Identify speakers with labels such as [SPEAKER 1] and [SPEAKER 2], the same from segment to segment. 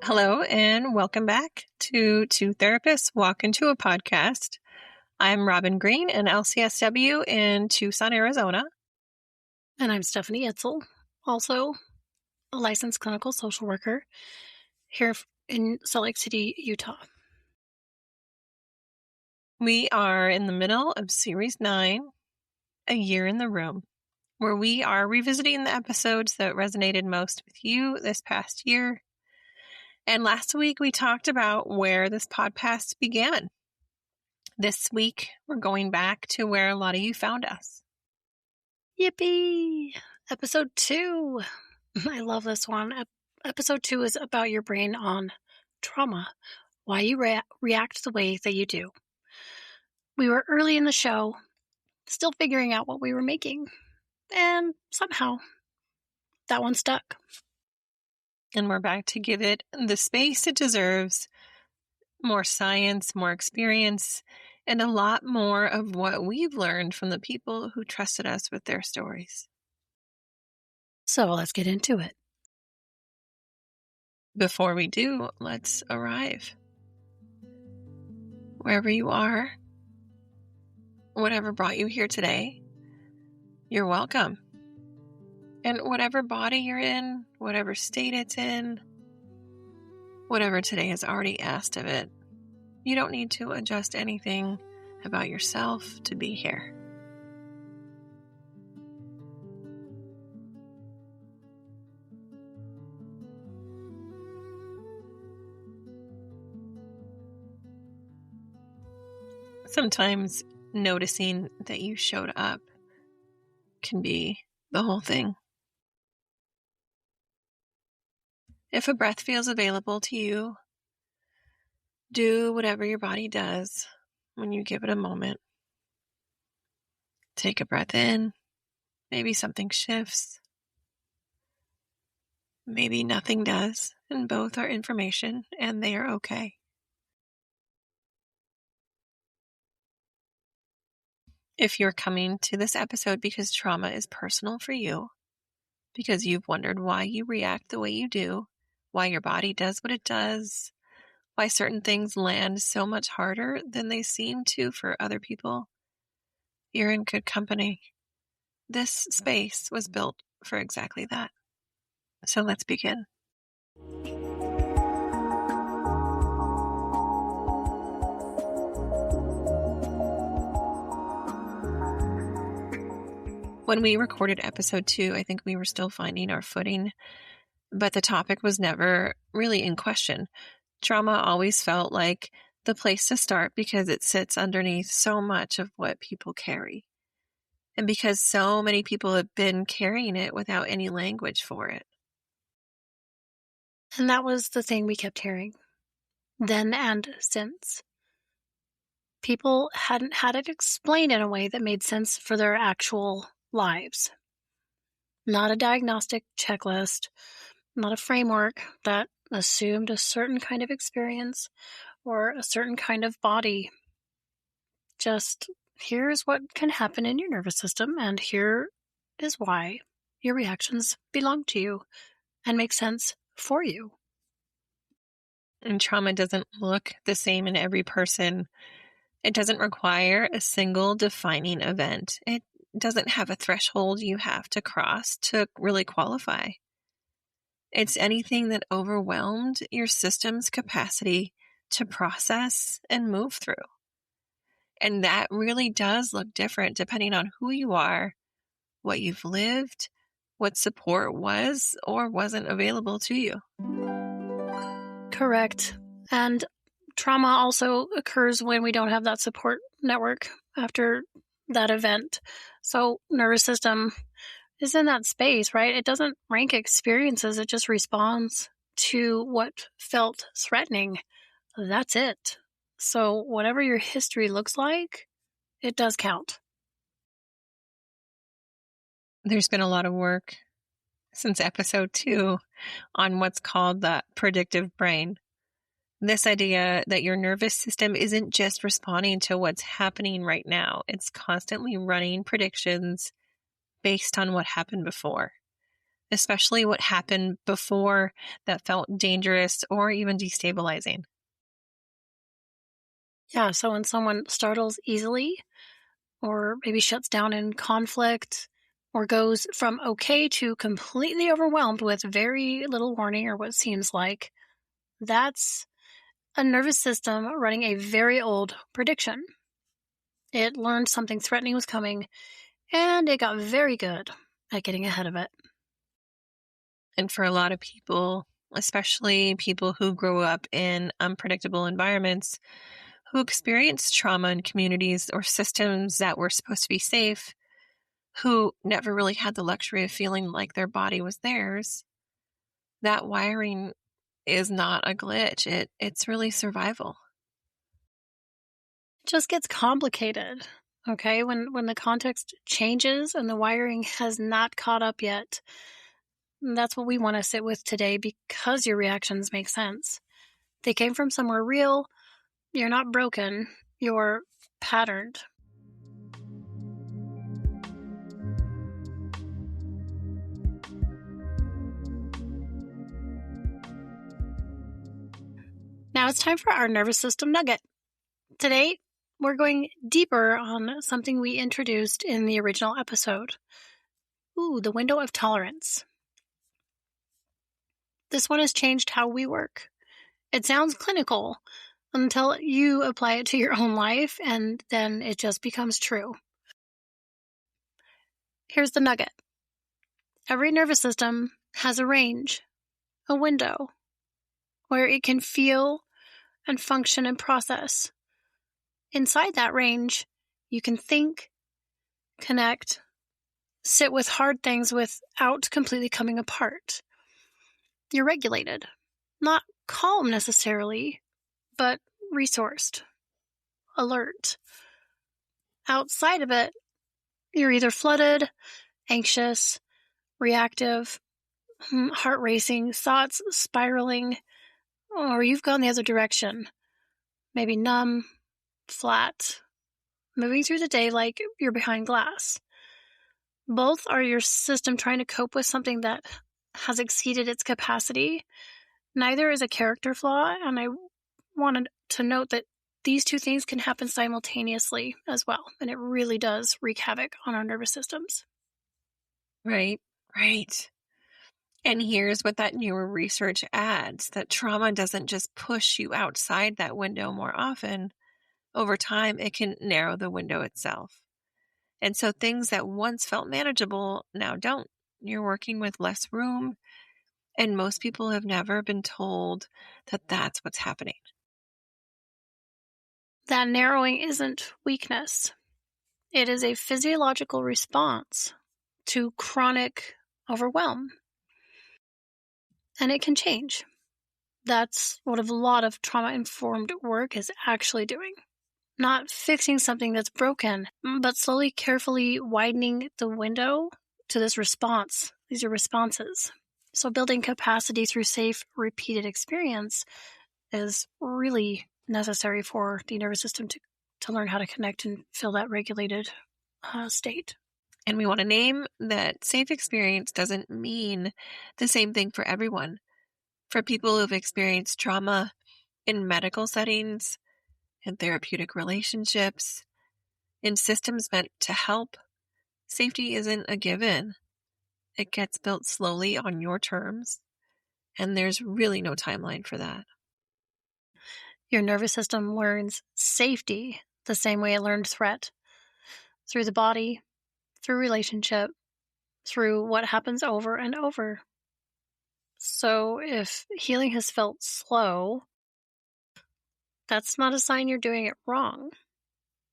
[SPEAKER 1] Hello, and welcome back to Two Therapists Walk Into a Podcast. I'm Robin Green, an LCSW in Tucson, Arizona.
[SPEAKER 2] And I'm Stephanie Itzel, also a licensed clinical social worker here in Salt Lake City, Utah.
[SPEAKER 1] We are in the middle of Series 9, A Year in the Room, where we are revisiting the episodes that resonated most with you this past year. And last week, we talked about where this podcast began. This week, we're going back to where a lot of you found us.
[SPEAKER 2] Yippee! Episode 2. I love this one. Episode 2 is about your brain on trauma, why you react the way that you do. We were early in the show, still figuring out what we were making, and somehow that one stuck.
[SPEAKER 1] And we're back to give it the space it deserves, more science, more experience, and a lot more of what we've learned from the people who trusted us with their stories.
[SPEAKER 2] So let's get into it.
[SPEAKER 1] Before we do, let's arrive. Wherever you are, whatever brought you here today, you're welcome. And whatever body you're in, whatever state it's in, whatever today has already asked of it, you don't need to adjust anything about yourself to be here. Sometimes noticing that you showed up can be the whole thing. If a breath feels available to you, do whatever your body does when you give it a moment. Take a breath in. Maybe something shifts. Maybe nothing does, and both are information, and they are okay. If you're coming to this episode because trauma is personal for you, because you've wondered why you react the way you do, why your body does what it does, why certain things land so much harder than they seem to for other people, you're in good company. This space was built for exactly that. So let's begin. When we recorded episode 2, I think we were still finding our footing, but the topic was never really in question. Trauma always felt like the place to start because it sits underneath so much of what people carry. And because so many people have been carrying it without any language for it.
[SPEAKER 2] And that was the thing we kept hearing, then and since. People hadn't had it explained in a way that made sense for their actual lives. Not a diagnostic checklist, not a framework that assumed a certain kind of experience or a certain kind of body. Just here's what can happen in your nervous system, and here is why your reactions belong to you and make sense for you.
[SPEAKER 1] And trauma doesn't look the same in every person. It doesn't require a single defining event. It doesn't have a threshold you have to cross to really qualify. It's anything that overwhelmed your system's capacity to process and move through. And that really does look different depending on who you are, what you've lived, what support was or wasn't available to you.
[SPEAKER 2] Correct. And trauma also occurs when we don't have that support network after that event. So nervous system is in that space, right? It doesn't rank experiences. It just responds to what felt threatening. That's it. So whatever your history looks like, it does count.
[SPEAKER 1] There's been a lot of work since episode 2 on what's called the predictive brain. This idea that your nervous system isn't just responding to what's happening right now. It's constantly running predictions based on what happened before. especially what happened before that felt dangerous or even destabilizing.
[SPEAKER 2] Yeah, so when someone startles easily, or maybe shuts down in conflict, or goes from okay to completely overwhelmed with very little warning or what seems like, that's a nervous system running a very old prediction. It learned something threatening was coming, and it got very good at getting ahead of it.
[SPEAKER 1] And for a lot of people, especially people who grow up in unpredictable environments, who experience trauma in communities or systems that were supposed to be safe, who never really had the luxury of feeling like their body was theirs, that wiring is not a glitch. It's really survival.
[SPEAKER 2] It just gets complicated. Okay, when the context changes and the wiring has not caught up yet, that's what we want to sit with today because your reactions make sense. They came from somewhere real. You're not broken. You're patterned. Now it's time for our nervous system nugget. Today, we're going deeper on something we introduced in the original episode. Ooh, the window of tolerance. This one has changed how we work. It sounds clinical until you apply it to your own life, and then it just becomes true. Here's the nugget. Every nervous system has a range, a window, where it can feel and function and process. Inside that range, you can think, connect, sit with hard things without completely coming apart. You're regulated. Not calm necessarily, but resourced, alert. Outside of it, you're either flooded, anxious, reactive, heart racing, thoughts spiraling, or you've gone the other direction. Maybe numb, flat, moving through the day like you're behind glass. Both are your system trying to cope with something that has exceeded its capacity. Neither is a character flaw, and I wanted to note that these two things can happen simultaneously as well, and it really does wreak havoc on our nervous systems.
[SPEAKER 1] Right, right. And here's what that newer research adds, that trauma doesn't just push you outside that window more often. Over time, it can narrow the window itself. And so things that once felt manageable now don't. You're working with less room, and most people have never been told that that's what's happening.
[SPEAKER 2] That narrowing isn't weakness. It is a physiological response to chronic overwhelm. And it can change. That's what a lot of trauma-informed work is actually doing. Not fixing something that's broken, but slowly, carefully widening the window to this response. These are responses. So building capacity through safe, repeated experience is really necessary for the nervous system to learn how to connect and feel that regulated state.
[SPEAKER 1] And we want to name that safe experience doesn't mean the same thing for everyone. For people who've experienced trauma in medical settings, in therapeutic relationships, in systems meant to help, safety isn't a given. It gets built slowly on your terms, and there's really no timeline for that.
[SPEAKER 2] Your nervous system learns safety the same way it learned threat. Through the body, through relationship, through what happens over and over. So if healing has felt slow, that's not a sign you're doing it wrong.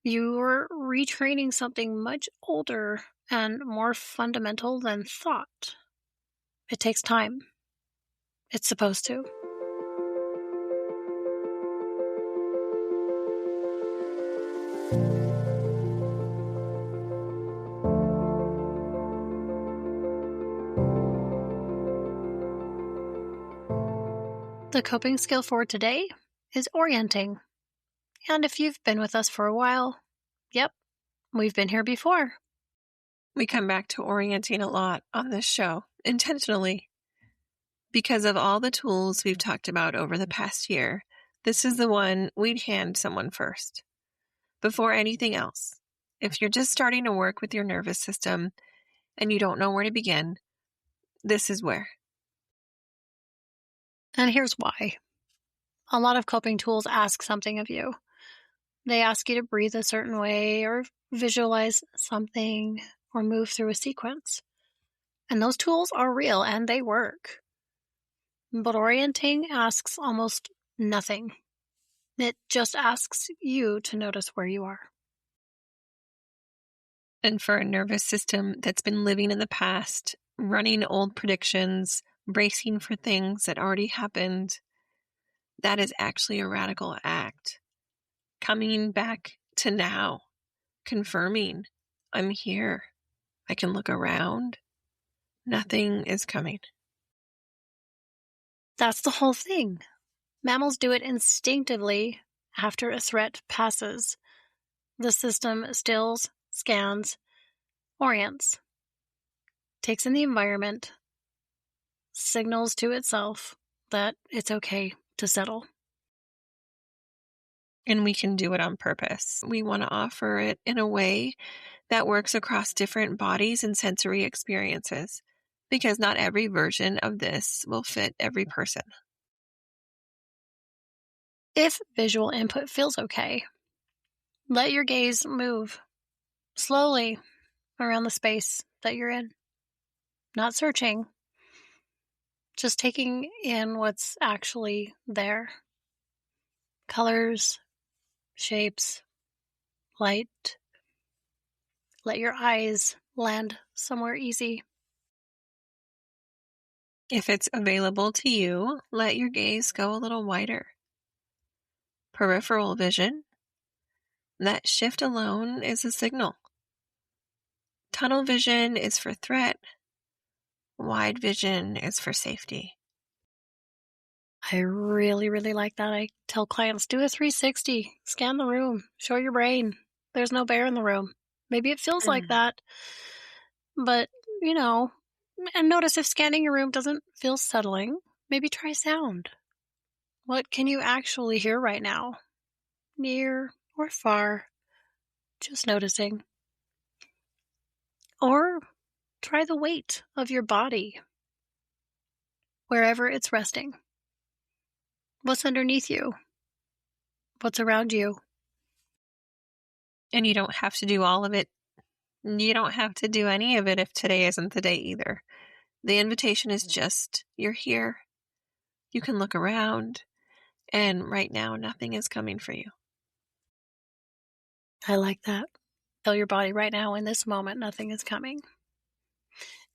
[SPEAKER 2] You're retraining something much older and more fundamental than thought. It takes time. It's supposed to. The coping skill for today is orienting. And if you've been with us for a while, yep, we've been here before.
[SPEAKER 1] We come back to orienting a lot on this show. intentionally. Because of all the tools we've talked about over the past year, this is the one we'd hand someone first, before anything else. If you're just starting to work with your nervous system and you don't know where to begin, this is where.
[SPEAKER 2] And here's why. A lot of coping tools ask something of you. They ask you to breathe a certain way or visualize something or move through a sequence. And those tools are real and they work. But orienting asks almost nothing. It just asks you to notice where you are.
[SPEAKER 1] And for a nervous system that's been living in the past, running old predictions, bracing for things that already happened, that is actually a radical act. Coming back to now, confirming, I'm here. I can look around. Nothing is coming.
[SPEAKER 2] That's the whole thing. Mammals do it instinctively after a threat passes. The system stills, scans, orients, takes in the environment, signals to itself that it's okay to settle.
[SPEAKER 1] And we can do it on purpose. We want to offer it in a way that works across different bodies and sensory experiences, because not every version of this will fit every person.
[SPEAKER 2] If visual input feels okay, let your gaze move slowly around the space that you're in. Not searching, just taking in what's actually there. Colors, shapes, light. Let your eyes land somewhere easy.
[SPEAKER 1] If it's available to you, let your gaze go a little wider. Peripheral vision, that shift alone is a signal. Tunnel vision is for threat. Wide vision is for safety.
[SPEAKER 2] I really, really like that. I tell clients, do a 360, scan the room, show your brain there's no bear in the room. Maybe it feels like that, but, and notice if scanning your room doesn't feel settling, maybe try sound. What can you actually hear right now? Near or far? Just noticing. Or try the weight of your body, wherever it's resting. What's underneath you? What's around you?
[SPEAKER 1] And you don't have to do all of it. You don't have to do any of it if today isn't the day either. The invitation is just, you're here. You can look around. And right now, nothing is coming for you.
[SPEAKER 2] I like that. Tell your body right now, in this moment, nothing is coming.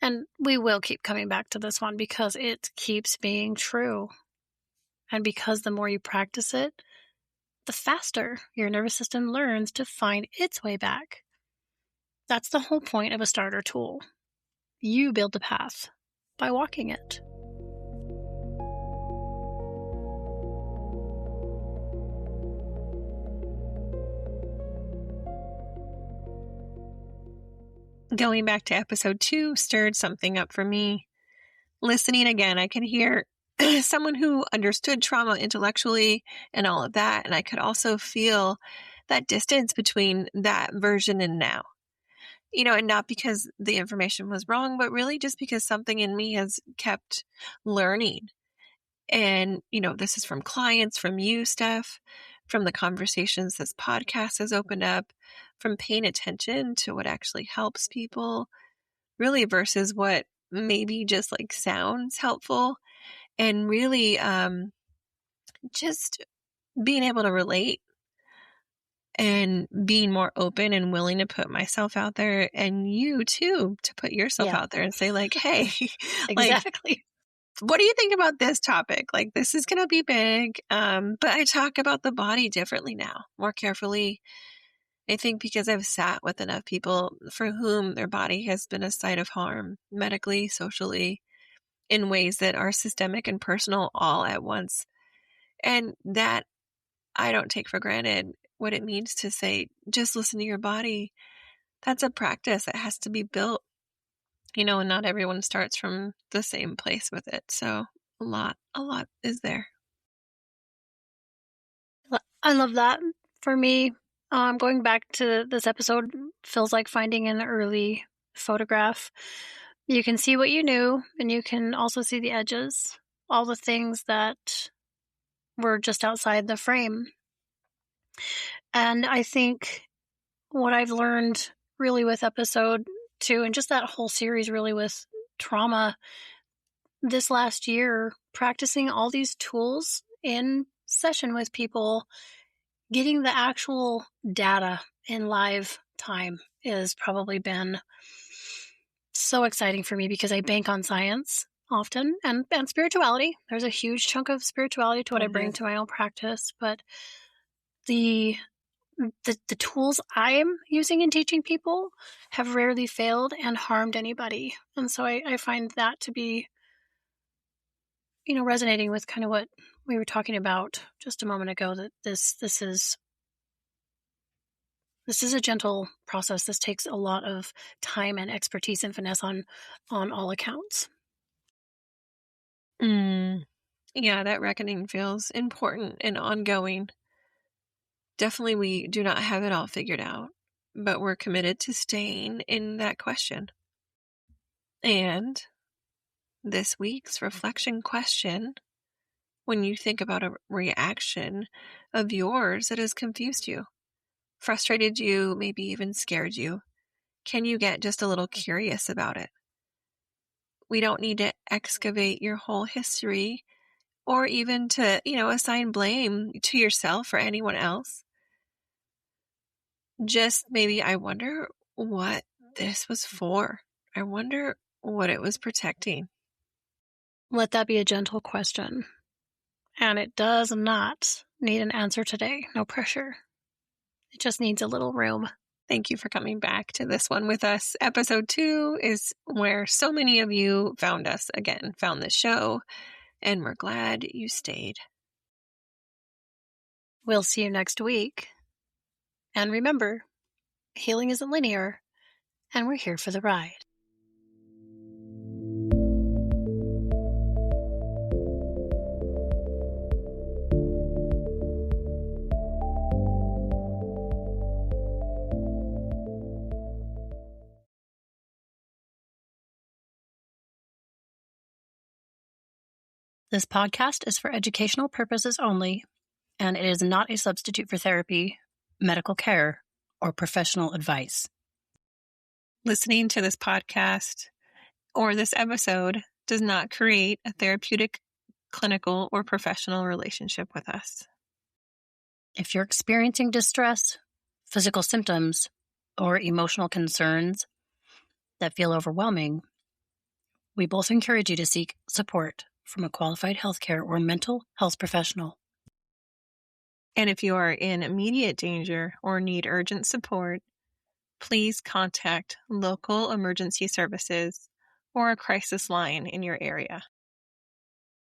[SPEAKER 2] And we will keep coming back to this one because it keeps being true. And because the more you practice it, the faster your nervous system learns to find its way back. That's the whole point of a starter tool. You build the path by walking it.
[SPEAKER 1] Going back to episode 2 stirred something up for me. Listening again, I can hear someone who understood trauma intellectually and all of that. And I could also feel that distance between that version and now. And not because the information was wrong, but really just because something in me has kept learning. And, this is from clients, from you, Steph, from the conversations this podcast has opened up, from paying attention to what actually helps people, really versus what maybe just like sounds helpful. And really just being able to relate and being more open and willing to put myself out there, and you too, to put yourself out there and say like, hey,
[SPEAKER 2] exactly.
[SPEAKER 1] What do you think about this topic? Like, this is going to be big. But I talk about the body differently now, more carefully. I think because I've sat with enough people for whom their body has been a site of harm, medically, socially, in ways that are systemic and personal all at once. And that I don't take for granted what it means to say, just listen to your body. That's a practice that has to be built. And not everyone starts from the same place with it. So a lot is there.
[SPEAKER 2] I love that. For me, going back to this episode feels like finding an early photograph. You can see what you knew, and you can also see the edges, all the things that were just outside the frame. And I think what I've learned really with episode 2, and just that whole series really with trauma this last year, practicing all these tools in session with people, getting the actual data in live time has probably been so exciting for me because I bank on science often and spirituality. There's a huge chunk of spirituality to what I bring to my own practice, but the tools I'm using in teaching people have rarely failed and harmed anybody. And so I find that to be, resonating with kind of what we were talking about just a moment ago, that this is a gentle process. This takes a lot of time and expertise and finesse on all accounts.
[SPEAKER 1] Yeah, that reckoning feels important and ongoing. Definitely, we do not have it all figured out, but we're committed to staying in that question. And this week's reflection question: when you think about a reaction of yours that has confused you, frustrated you, maybe even scared you, can you get just a little curious about it? We don't need to excavate your whole history or even to, assign blame to yourself or anyone else. Just maybe, I wonder what this was for. I wonder what it was protecting.
[SPEAKER 2] Let that be a gentle question. And it does not need an answer today. No pressure. It just needs a little room.
[SPEAKER 1] Thank you for coming back to this one with us. Episode 2 is where so many of you found us again, found this show, and we're glad you stayed.
[SPEAKER 2] We'll see you next week. And remember, healing isn't linear, and we're here for the ride. This podcast is for educational purposes only, and it is not a substitute for therapy, medical care, or professional advice.
[SPEAKER 1] Listening to this podcast or this episode does not create a therapeutic, clinical, or professional relationship with us.
[SPEAKER 2] If you're experiencing distress, physical symptoms, or emotional concerns that feel overwhelming, we both encourage you to seek support from a qualified healthcare or mental health professional.
[SPEAKER 1] And if you are in immediate danger or need urgent support, please contact local emergency services or a crisis line in your area.